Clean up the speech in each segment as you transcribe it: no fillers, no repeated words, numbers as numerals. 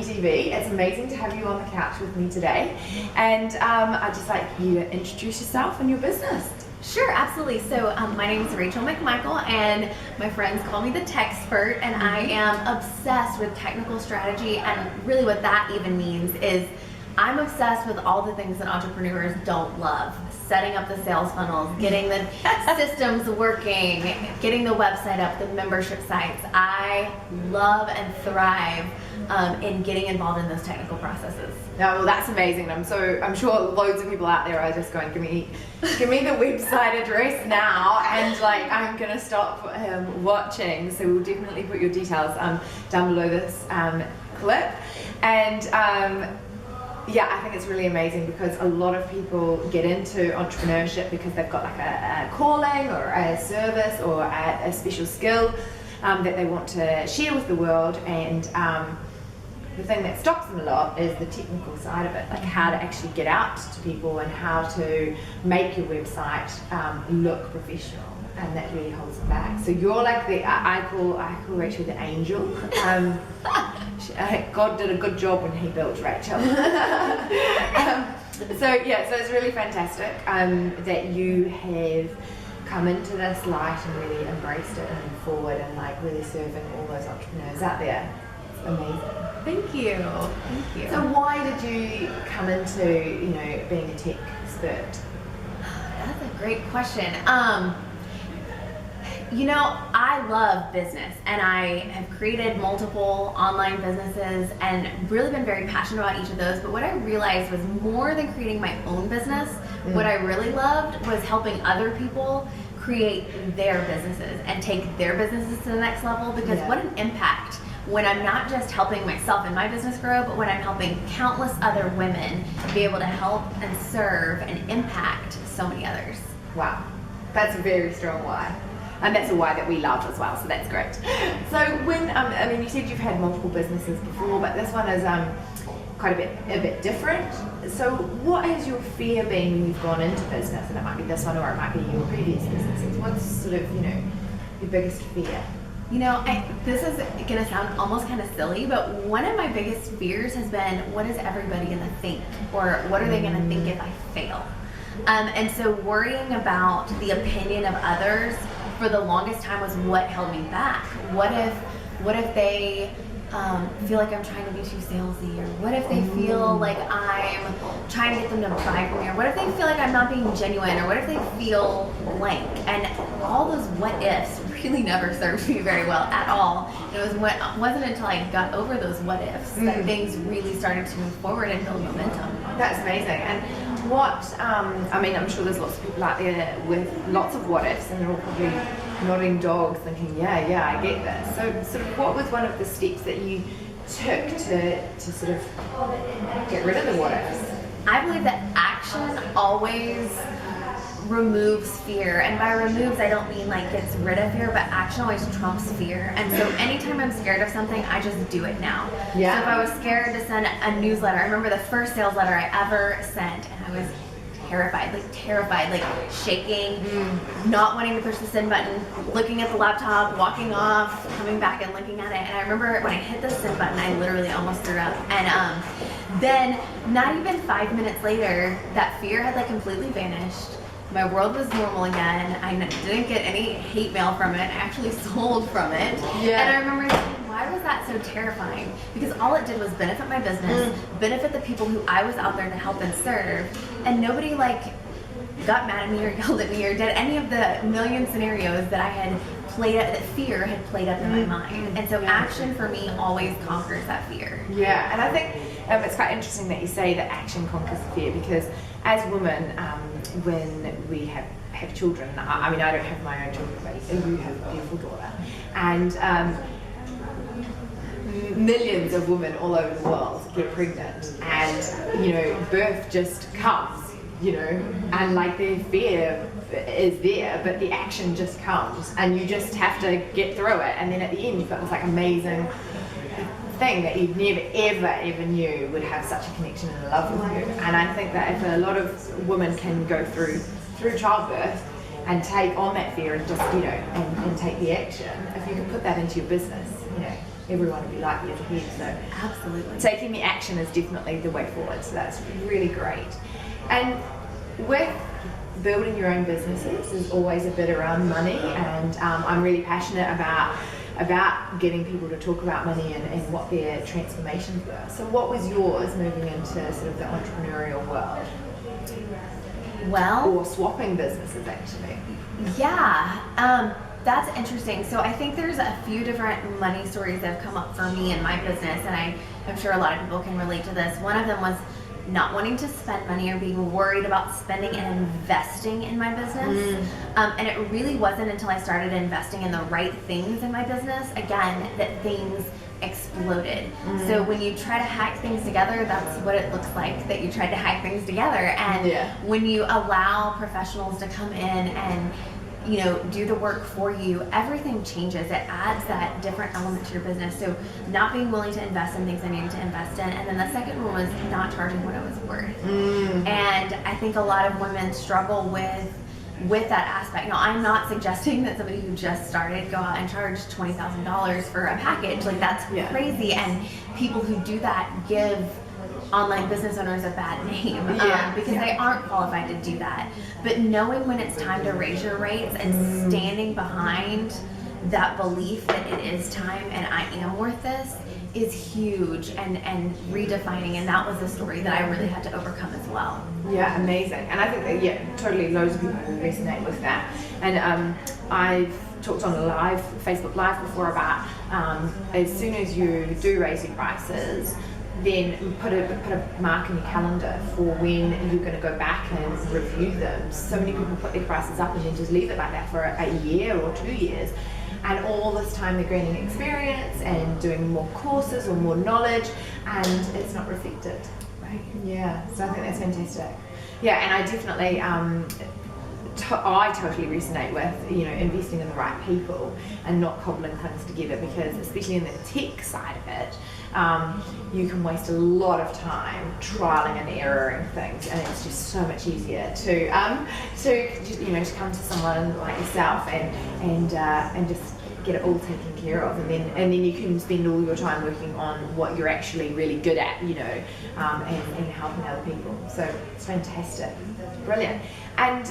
BTV. It's amazing to have you on the couch with me today. And I'd just like you to introduce yourself and your business. Sure, absolutely. So my name is Rachel McMichael, and my friends call me the TechSpert, and I am obsessed with technical strategy. And really what that even means is I'm obsessed with all the things that entrepreneurs don't love. Setting up the sales funnels, getting the systems working, getting the website up, the membership sites. I love and thrive in getting involved in those technical processes. Yeah, well, that's amazing. I'm sure loads of people out there are just going, give me the website address now, and like I'm gonna stop watching. So we'll definitely put your details down below this clip. And yeah, I think it's really amazing because a lot of people get into entrepreneurship because they've got like a calling or a service or a special skill that they want to share with the world, and the thing that stops them a lot is the technical side of it, like how to actually get out to people and how to make your website look professional, and that really holds them back. So you're like I call Rachel the angel. God did a good job when he built Rachel. So it's really fantastic that you have come into this light and really embraced it and moved forward and like really serving all those entrepreneurs out there. It's amazing. Thank you. Thank you. So why did you come into being a tech expert? That's a great question. I love business, and I have created multiple online businesses and really been very passionate about each of those. But what I realized was more than creating my own business, what I really loved was helping other people create their businesses and take their businesses to the next level, because what an impact when I'm not just helping myself and my business grow, but when I'm helping countless other women be able to help and serve and impact so many others. Wow, that's a very strong why. And that's a why that we love as well, so that's great. So when, you said you've had multiple businesses before, but this one is quite a bit different. So what has your fear been when you've gone into business? And it might be this one, or it might be your previous businesses. What's sort of, your biggest fear? This is gonna sound almost kind of silly, but one of my biggest fears has been, what is everybody gonna think? Or what are they gonna think if I fail? And so worrying about the opinion of others for the longest time was what held me back. What if they feel like I'm trying to be too salesy, or what if they feel like I'm trying to get them to buy from me, or what if they feel like I'm not being genuine, or what if they feel blank? And all those what ifs really never served me very well at all. It wasn't until I got over those what ifs that things really started to move forward and build momentum. That's amazing. And what, I'm sure there's lots of people out there with lots of what ifs, and they're all probably nodding dogs thinking, yeah, I get this. So sort of what was one of the steps that you took to sort of get rid of the what ifs? I believe that action always removes fear, and by removes I don't mean like gets rid of fear, but action always trumps fear. And so anytime I'm scared of something, I just do it now. Yeah. So if I was scared to send a newsletter, I remember the first sales letter I ever sent, and I was terrified, like shaking, not wanting to push the send button, looking at the laptop, walking off, coming back and looking at it. And I remember when I hit the send button, I literally almost threw up. And then not even 5 minutes later, that fear had like completely vanished. My world was normal again. I didn't get any hate mail from it. I actually sold from it. Yeah. And I remember thinking, why was that so terrifying? Because all it did was benefit my business, benefit the people who I was out there to help and serve, and nobody got mad at me or yelled at me or did any of the million scenarios that I had that fear had played up in my mind. And so action for me always conquers that fear. Yeah, and I think it's quite interesting that you say that action conquers the fear, because as women, when we have children, I don't have my own children, but you have a beautiful daughter, and millions of women all over the world get pregnant, and birth just comes, and like their fear is there, but the action just comes, and you just have to get through it, and then at the end you've got this like amazing thing that you never ever knew would have such a connection and a love with you. And I think that if a lot of women can go through childbirth and take on that fear and just and take the action, if you can put that into your business, everyone will be light years ahead. So Absolutely. taking the action is definitely the way forward. So that's really great. And with building your own businesses is always a bit around money, and I'm really passionate about getting people to talk about money and what their transformations were. So what was yours moving into sort of the entrepreneurial world? Well, Or swapping businesses, actually. yeah, that's interesting. So I think there's a few different money stories that have come up for me in my business, and I'm sure a lot of people can relate to this. One of them was not wanting to spend money or being worried about spending and investing in my business. And it really wasn't until I started investing in the right things in my business, again, that things exploded. So when you try to hack things together, that's what it looks like, that you tried to hack things together. And when you allow professionals to come in and do the work for you, everything changes. It adds that different element to your business. So not being willing to invest in things I needed to invest in. And then the second one was not charging what it was worth. And I think a lot of women struggle with that aspect. Now, I'm not suggesting that somebody who just started go out and charge $20,000 for a package. Like, that's crazy. And people who do that give online business owners a bad name because they aren't qualified to do that. But knowing when it's time to raise your rates and standing behind that belief that it is time and I am worth this is huge and redefining. And that was a story that I really had to overcome as well. Yeah, amazing. And I think that, totally loads of people will resonate with that. And I've talked on a Facebook Live before about as soon as you do raise your prices, then put a mark in your calendar for when you're going to go back and review them. So many people put their prices up and then just leave it like that for a year or 2 years. And all this time they're gaining experience and doing more courses or more knowledge, and it's not reflected. Right. Yeah, so I think that's fantastic. Yeah, and I definitely, I totally resonate with, investing in the right people and not cobbling things together, because especially in the tech side of it, you can waste a lot of time trialing and erroring things, and it's just so much easier to come to someone like yourself and just get it all taken care of, and then you can spend all your time working on what you're actually really good at, and helping other people. So it's fantastic, brilliant. And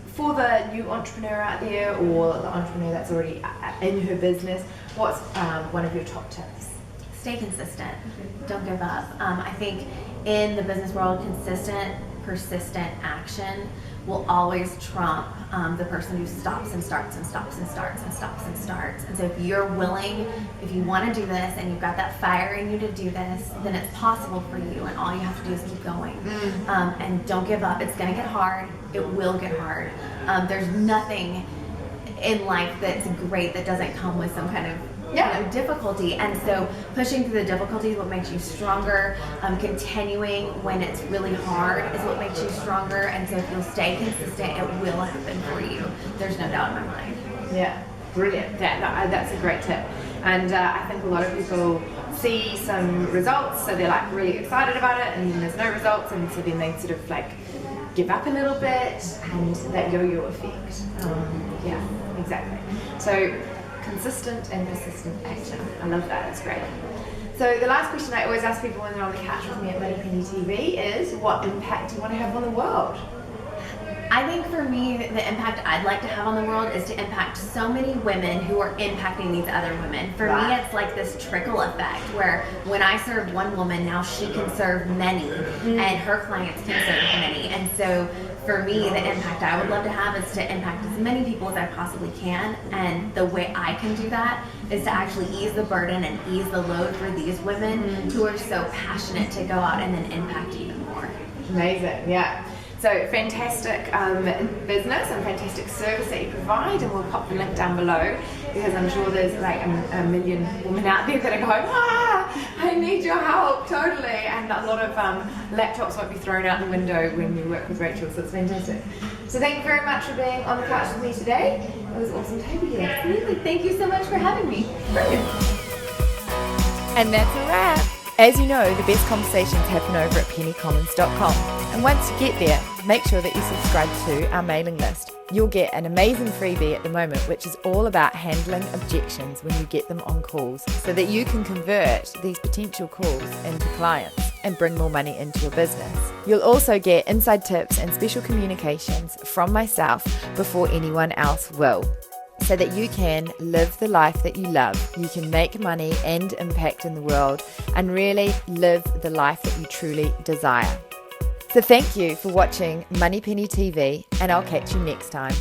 for the new entrepreneur out there, or the entrepreneur that's already in her business, what's one of your top tips? Stay consistent. Don't give up. I think in the business world, consistent, persistent action will always trump the person who stops and starts and stops and starts and stops and starts. And so if you're willing, if you want to do this and you've got that fire in you to do this, then it's possible for you, and all you have to do is keep going. And don't give up. It's going to get hard. It will get hard. There's nothing in life that's great that doesn't come with some kind of difficulty, and so pushing through the difficulty is what makes you stronger. Continuing when it's really hard is what makes you stronger, and so if you'll stay consistent, it will happen for you. There's no doubt in my mind. Yeah, brilliant. That's a great tip. And I think a lot of people see some results, so they're like really excited about it, and then there's no results, and so then they sort of like give up a little bit, and that yo-yo effect. Yeah, exactly. So consistent and persistent action. I love that. It's great. So the last question I always ask people when they're on the couch with me at Moneypenny TV is, what impact do you want to have on the world? I think for me, the impact I'd like to have on the world is to impact so many women who are impacting these other women. For me, it's like this trickle effect where when I serve one woman, now she can serve many, and her clients can serve many. And so for me, the impact I would love to have is to impact as many people as I possibly can. And the way I can do that is to actually ease the burden and ease the load for these women who are so passionate to go out and then impact even more. Amazing, yeah. So fantastic business and fantastic service that you provide, and we'll pop the link down below, because I'm sure there's like a million women out there that are going, I need your help, totally, and a lot of laptops won't be thrown out the window when you work with Rachel, so it's fantastic. So thank you very much for being on the couch with me today. It was awesome to have you here. Absolutely, thank you so much for having me. Brilliant. And that's a wrap. As you know, the best conversations happen over at pennycommons.com. And once you get there, make sure that you subscribe to our mailing list. You'll get an amazing freebie at the moment, which is all about handling objections when you get them on calls, so that you can convert these potential calls into clients and bring more money into your business. You'll also get inside tips and special communications from myself before anyone else will, so that you can live the life that you love. You can make money and impact in the world and really live the life that you truly desire. So thank you for watching Moneypenny TV, and I'll catch you next time.